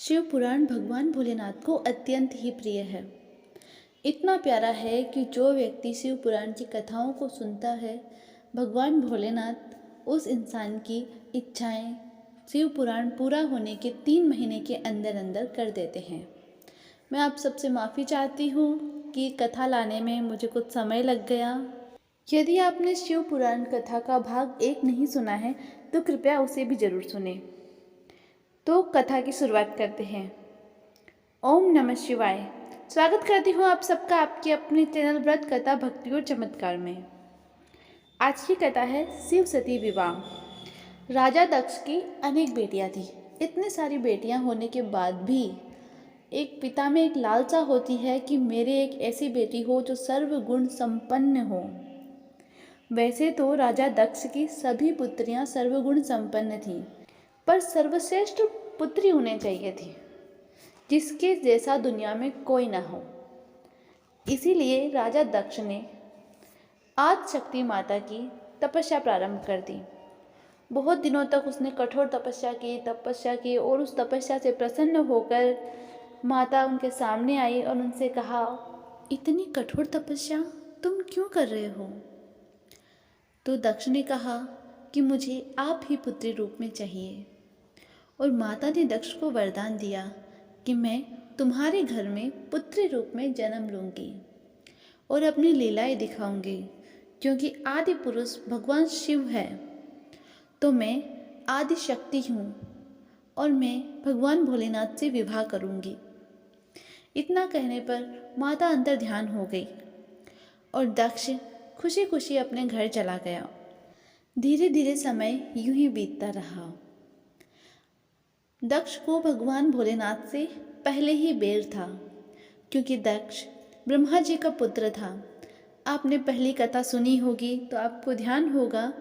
शिव पुराण भगवान भोलेनाथ को अत्यंत ही प्रिय है। इतना प्यारा है कि जो व्यक्ति शिव पुराण की कथाओं को सुनता है, भगवान भोलेनाथ उस इंसान की इच्छाएं शिव पुराण पूरा होने के 3 महीने के अंदर अंदर कर देते हैं। मैं आप सबसे माफ़ी चाहती हूँ कि कथा लाने में मुझे कुछ समय लग गया। यदि आपने शिव पुराण कथा का भाग 1 नहीं सुना है तो कृपया उसे भी ज़रूर सुने। तो कथा की शुरुआत करते हैं। ओम नमः शिवाय। स्वागत करती हूँ आप सबका आपके अपने चैनल व्रत कथा भक्ति और चमत्कार में। आज की कथा है शिव सती विवाह। राजा दक्ष की अनेक बेटियां थी। इतनी सारी बेटियां होने के बाद भी एक पिता में एक लालसा होती है कि मेरे एक ऐसी बेटी हो जो सर्वगुण संपन्न हो। वैसे तो राजा दक्ष की सभी पुत्रियां सर्वगुण संपन्न थीं, पर सर्वश्रेष्ठ पुत्री होनी चाहिए थी जिसके जैसा दुनिया में कोई ना हो। इसीलिए राजा दक्ष ने आदि शक्ति माता की तपस्या प्रारंभ कर दी। बहुत दिनों तक उसने कठोर तपस्या की और उस तपस्या से प्रसन्न होकर माता उनके सामने आई और उनसे कहा, इतनी कठोर तपस्या तुम क्यों कर रहे हो? तो दक्ष ने कहा कि मुझे आप ही पुत्री रूप में चाहिए। और माता ने दक्ष को वरदान दिया कि मैं तुम्हारे घर में पुत्री रूप में जन्म लूँगी और अपनी लीलाएं दिखाऊंगी, क्योंकि आदि पुरुष भगवान शिव है तो मैं आदि शक्ति हूँ और मैं भगवान भोलेनाथ से विवाह करूँगी। इतना कहने पर माता अंतर ध्यान हो गई और दक्ष खुशी खुशी अपने घर चला गया। धीरे धीरे समय यूं ही बीतता रहा। दक्ष को भगवान भोलेनाथ से पहले ही बैर था, क्योंकि दक्ष ब्रह्मा जी का पुत्र था। आपने पहली कथा सुनी होगी तो आपको ध्यान होगा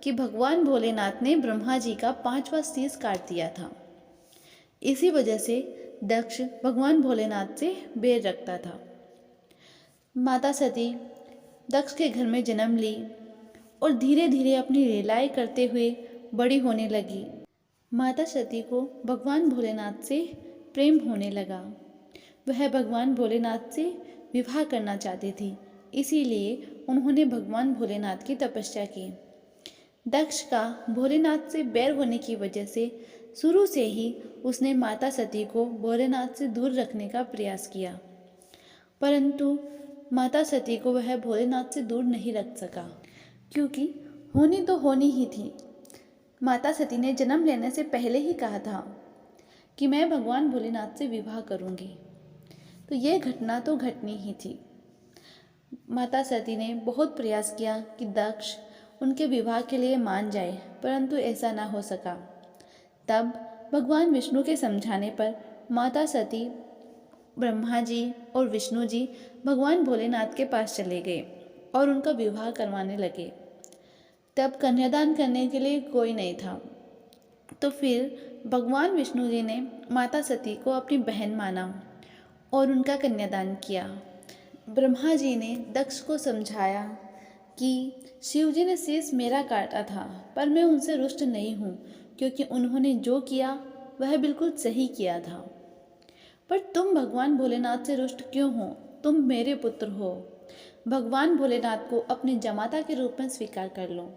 कि भगवान भोलेनाथ ने ब्रह्मा जी का 5वां शीश काट दिया था। इसी वजह से दक्ष भगवान भोलेनाथ से बैर रखता था। माता सती दक्ष के घर में जन्म ली और धीरे धीरे अपनी लीलाएं करते हुए बड़ी होने लगी। माता सती को भगवान भोलेनाथ से प्रेम होने लगा। वह भगवान भोलेनाथ से विवाह करना चाहती थी, इसीलिए उन्होंने भगवान भोलेनाथ की तपस्या की। दक्ष का भोलेनाथ से बैर होने की वजह से शुरू से ही उसने माता सती को भोलेनाथ से दूर रखने का प्रयास किया, परंतु माता सती को वह भोलेनाथ से दूर नहीं रख सका, क्योंकि होनी तो होनी ही थी। माता सती ने जन्म लेने से पहले ही कहा था कि मैं भगवान भोलेनाथ से विवाह करूंगी, तो यह घटना तो घटनी ही थी। माता सती ने बहुत प्रयास किया कि दक्ष उनके विवाह के लिए मान जाए, परंतु ऐसा ना हो सका। तब भगवान विष्णु के समझाने पर माता सती, ब्रह्मा जी और विष्णु जी भगवान भोलेनाथ के पास चले गए और उनका विवाह करवाने लगे। तब कन्यादान करने के लिए कोई नहीं था, तो फिर भगवान विष्णु जी ने माता सती को अपनी बहन माना और उनका कन्यादान किया। ब्रह्मा जी ने दक्ष को समझाया कि शिव जी ने शीश मेरा काटा था, पर मैं उनसे रुष्ट नहीं हूँ, क्योंकि उन्होंने जो किया वह बिल्कुल सही किया था। पर तुम भगवान भोलेनाथ से रुष्ट क्यों हो? तुम मेरे पुत्र हो। भगवान भोलेनाथ को अपने जमाता के रूप में स्वीकार कर लो।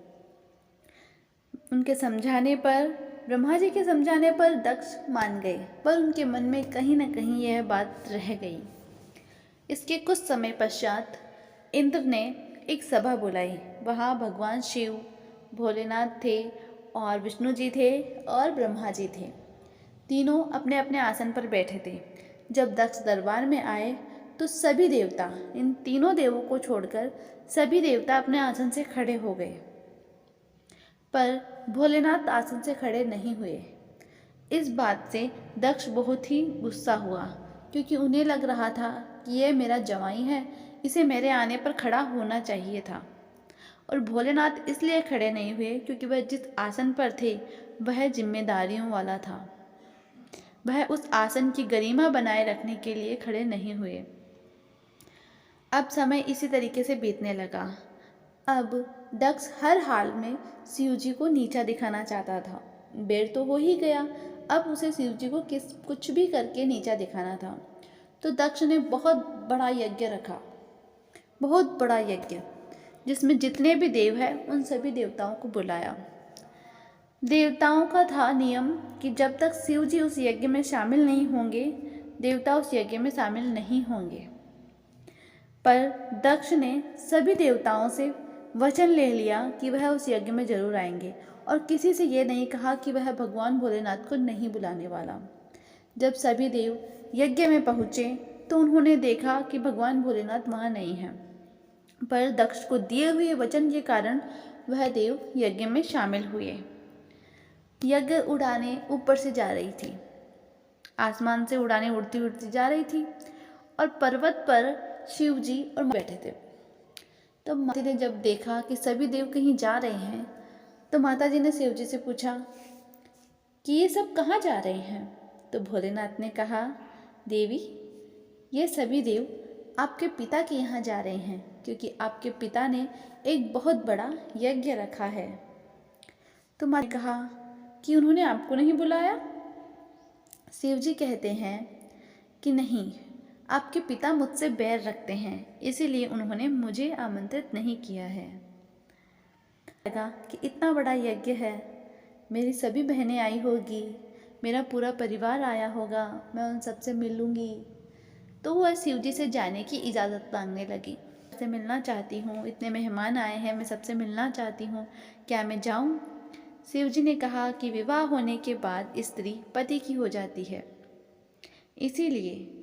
उनके समझाने पर, ब्रह्मा जी के समझाने पर दक्ष मान गए, पर उनके मन में कहीं न कहीं यह बात रह गई। इसके कुछ समय पश्चात इंद्र ने एक सभा बुलाई। वहाँ भगवान शिव, भोलेनाथ थे और विष्णु जी थे और ब्रह्मा जी थे। तीनों अपने अपने आसन पर बैठे थे। जब दक्ष दरबार में आए तो सभी देवता, इन तीनों देवों को छोड़कर सभी देवता अपने आसन से खड़े हो गए, पर भोलेनाथ आसन से खड़े नहीं हुए। इस बात से दक्ष बहुत ही गुस्सा हुआ, क्योंकि उन्हें लग रहा था कि यह मेरा जवाई है, इसे मेरे आने पर खड़ा होना चाहिए था। और भोलेनाथ इसलिए खड़े नहीं हुए क्योंकि वह जिस आसन पर थे वह जिम्मेदारियों वाला था। वह उस आसन की गरिमा बनाए रखने के लिए खड़े नहीं हुए। अब समय इसी तरीके से बीतने लगा। अब दक्ष हर हाल में शिव जी को नीचा दिखाना चाहता था। बैर तो हो ही गया, अब उसे शिव जी को कुछ भी करके नीचा दिखाना था। तो दक्ष ने बहुत बड़ा यज्ञ रखा, बहुत बड़ा यज्ञ, जिसमें जितने भी देव हैं उन सभी देवताओं को बुलाया। देवताओं का था नियम कि जब तक शिव जी उस यज्ञ में शामिल नहीं होंगे, देवता उस यज्ञ में शामिल नहीं होंगे। पर दक्ष ने सभी देवताओं से वचन ले लिया कि वह उस यज्ञ में जरूर आएंगे, और किसी से ये नहीं कहा कि वह भगवान भोलेनाथ को नहीं बुलाने वाला। जब सभी देव यज्ञ में पहुँचे तो उन्होंने देखा कि भगवान भोलेनाथ वहाँ नहीं हैं, पर दक्ष को दिए हुए वचन के कारण वह देव यज्ञ में शामिल हुए। यज्ञ उड़ाने ऊपर से जा रही थी, आसमान से उड़ाने उड़ती उड़ती जा रही थी, और पर्वत पर शिव जी और बैठे थे। तो माता ने जब देखा कि सभी देव कहीं जा रहे हैं, तो माता जी ने शिव जी से पूछा कि ये सब कहाँ जा रहे हैं। तो भोलेनाथ ने कहा, देवी, ये सभी देव आपके पिता के यहाँ जा रहे हैं, क्योंकि आपके पिता ने एक बहुत बड़ा यज्ञ रखा है। तो माता ने कहा कि उन्होंने आपको नहीं बुलाया। शिव जी कहते हैं कि नहीं, आपके पिता मुझसे बैर रखते हैं, इसीलिए उन्होंने मुझे आमंत्रित नहीं किया है। लगा कि इतना बड़ा यज्ञ है, मेरी सभी बहनें आई होगी, मेरा पूरा परिवार आया होगा, मैं उन सबसे मिलूंगी। तो वह शिव जी से जाने की इजाज़त मांगने लगी। सबसे मिलना चाहती हूँ, इतने मेहमान आए हैं, मैं सबसे मिलना चाहती हूँ, क्या मैं जाऊँ? शिव जी ने कहा कि विवाह होने के बाद स्त्री पति की हो जाती है, इसीलिए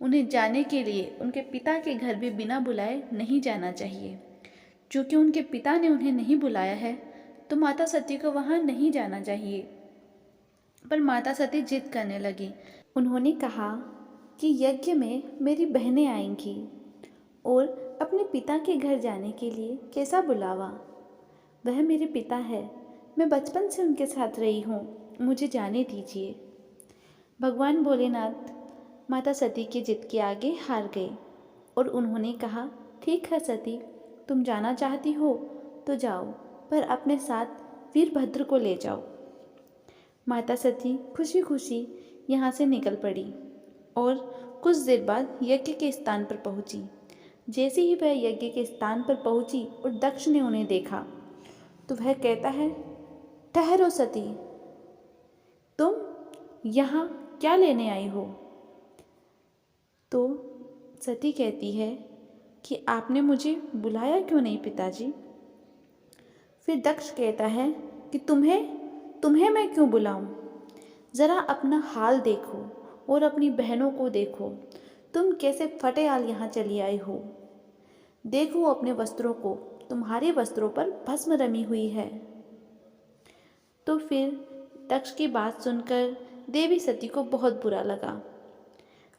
उन्हें जाने के लिए उनके पिता के घर भी बिना बुलाए नहीं जाना चाहिए। चूँकि उनके पिता ने उन्हें नहीं बुलाया है, तो माता सती को वहाँ नहीं जाना चाहिए। पर माता सती जिद करने लगी। उन्होंने कहा कि यज्ञ में मेरी बहनें आएंगी, और अपने पिता के घर जाने के लिए कैसा बुलावा? वह मेरे पिता है, मैं बचपन से उनके साथ रही हूँ, मुझे जाने दीजिए। भगवान भोलेनाथ माता सती की जिद के आगे हार गए, और उन्होंने कहा, ठीक है सती, तुम जाना चाहती हो तो जाओ, पर अपने साथ वीरभद्र को ले जाओ। माता सती खुशी खुशी यहाँ से निकल पड़ी, और कुछ देर बाद यज्ञ के स्थान पर पहुँची। जैसे ही वह यज्ञ के स्थान पर पहुँची और दक्ष ने उन्हें देखा, तो वह कहता है, ठहरो सती, तुम यहाँ क्या लेने आई हो? तो सती कहती है कि आपने मुझे बुलाया क्यों नहीं पिताजी? फिर दक्ष कहता है कि तुम्हें मैं क्यों बुलाऊं? ज़रा अपना हाल देखो और अपनी बहनों को देखो, तुम कैसे फटेहाल यहाँ चली आई हो। देखो अपने वस्त्रों को, तुम्हारे वस्त्रों पर भस्म रमी हुई है। तो फिर दक्ष की बात सुनकर देवी सती को बहुत बुरा लगा।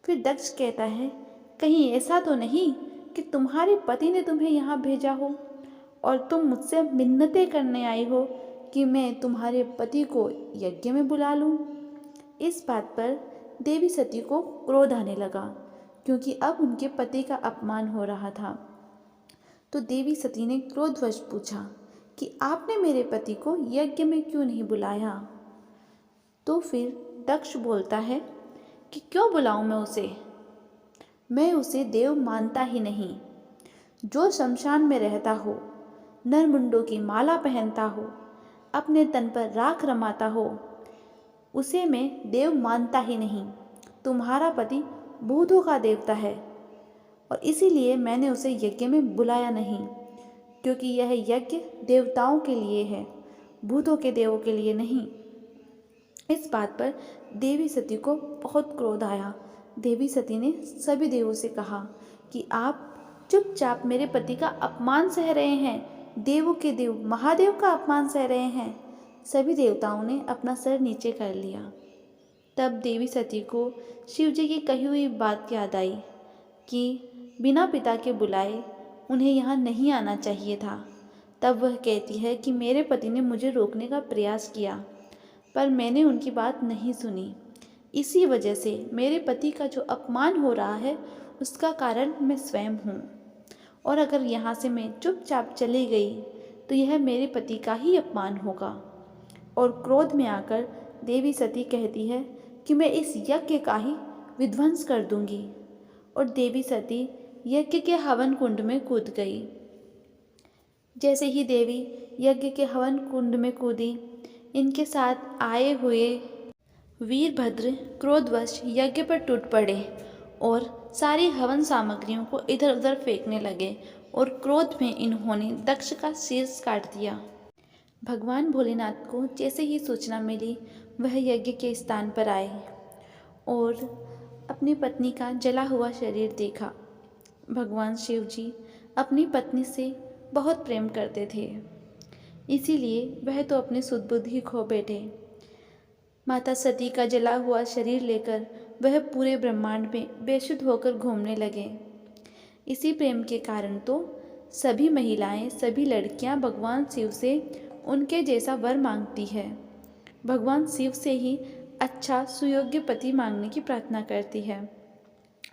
फिर दक्ष कहता है, कहीं ऐसा तो नहीं कि तुम्हारे पति ने तुम्हें यहाँ भेजा हो और तुम मुझसे मिन्नतें करने आई हो कि मैं तुम्हारे पति को यज्ञ में बुला लूँ? इस बात पर देवी सती को क्रोध आने लगा, क्योंकि अब उनके पति का अपमान हो रहा था। तो देवी सती ने क्रोधवश पूछा कि आपने मेरे पति को यज्ञ में क्यों नहीं बुलाया? तो फिर दक्ष बोलता है कि क्यों बुलाऊं मैं उसे देव मानता ही नहीं। जो शमशान में रहता हो, नरमुंडों की माला पहनता हो, अपने तन पर राख रमाता हो, उसे मैं देव मानता ही नहीं। तुम्हारा पति भूतों का देवता है, और इसीलिए मैंने उसे यज्ञ में बुलाया नहीं, क्योंकि यह यज्ञ देवताओं के लिए है, भूतों के देवों के लिए नहीं। इस बात पर देवी सती को बहुत क्रोध आया। देवी सती ने सभी देवों से कहा कि आप चुपचाप मेरे पति का अपमान सह रहे हैं, देवों के देव महादेव का अपमान सह रहे हैं। सभी देवताओं ने अपना सर नीचे कर लिया। तब देवी सती को शिव जी की कही हुई बात याद आई कि बिना पिता के बुलाए उन्हें यहाँ नहीं आना चाहिए था। तब वह कहती है कि मेरे पति ने मुझे रोकने का प्रयास किया, पर मैंने उनकी बात नहीं सुनी। इसी वजह से मेरे पति का जो अपमान हो रहा है उसका कारण मैं स्वयं हूँ, और अगर यहाँ से मैं चुपचाप चली गई तो यह मेरे पति का ही अपमान होगा। और क्रोध में आकर देवी सती कहती है कि मैं इस यज्ञ का ही विध्वंस कर दूंगी, और देवी सती यज्ञ के हवन कुंड में कूद गई। जैसे ही देवी यज्ञ के हवन कुंड में कूदी, इनके साथ आए हुए वीरभद्र क्रोधवश यज्ञ पर टूट पड़े और सारी हवन सामग्रियों को इधर उधर फेंकने लगे, और क्रोध में इन्होंने दक्ष का शीर्ष काट दिया। भगवान भोलेनाथ को जैसे ही सूचना मिली, वह यज्ञ के स्थान पर आए और अपनी पत्नी का जला हुआ शरीर देखा। भगवान शिव जी अपनी पत्नी से बहुत प्रेम करते थे, इसीलिए वह तो अपनी सुध बुद्धि खो बैठे। माता सती का जला हुआ शरीर लेकर वह पूरे ब्रह्मांड में बेसुध होकर घूमने लगे। इसी प्रेम के कारण तो सभी महिलाएं, सभी लड़कियां भगवान शिव से उनके जैसा वर मांगती है। भगवान शिव से ही अच्छा सुयोग्य पति मांगने की प्रार्थना करती है।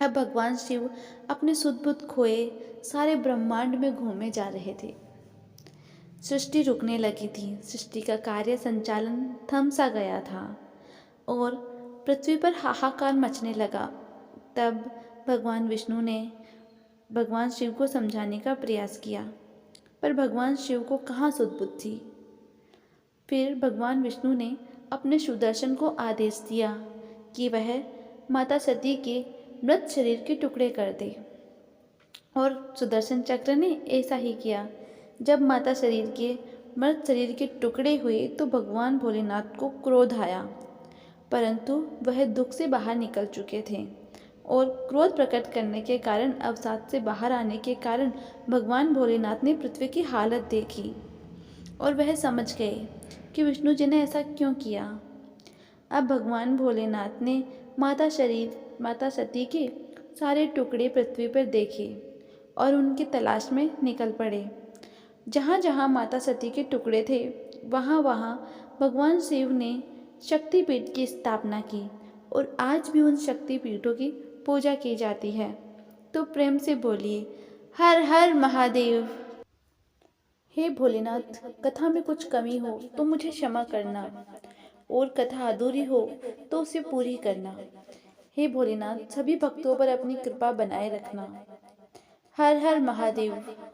अब भगवान शिव अपने सुध बुद्ध खोए सारे ब्रह्मांड में घूमे जा रहे थे। सृष्टि रुकने लगी थी, सृष्टि का कार्य संचालन थम सा गया था और पृथ्वी पर हाहाकार मचने लगा। तब भगवान विष्णु ने भगवान शिव को समझाने का प्रयास किया, पर भगवान शिव को कहाँ सुध बुद्धि थी। फिर भगवान विष्णु ने अपने सुदर्शन को आदेश दिया कि वह माता सती के मृत शरीर के टुकड़े कर दे, और सुदर्शन चक्र ने ऐसा ही किया। जब माता शरीर के मृत शरीर के टुकड़े हुए तो भगवान भोलेनाथ को क्रोध आया, परंतु वह दुख से बाहर निकल चुके थे, और क्रोध प्रकट करने के कारण, अवसाद से बाहर आने के कारण भगवान भोलेनाथ ने पृथ्वी की हालत देखी और वह समझ गए कि विष्णु जी ने ऐसा क्यों किया। अब भगवान भोलेनाथ ने माता सती के सारे टुकड़े पृथ्वी पर देखे और उनकी तलाश में निकल पड़े। जहाँ जहाँ माता सती के टुकड़े थे, वहाँ वहाँ भगवान शिव ने शक्तिपीठ की स्थापना की, और आज भी उन शक्तिपीठों की पूजा की जाती है। तो प्रेम से बोलिए, हर हर महादेव। हे भोलेनाथ, कथा में कुछ कमी हो तो मुझे क्षमा करना, और कथा अधूरी हो तो उसे पूरी करना। हे भोलेनाथ, सभी भक्तों पर अपनी कृपा बनाए रखना। हर हर महादेव।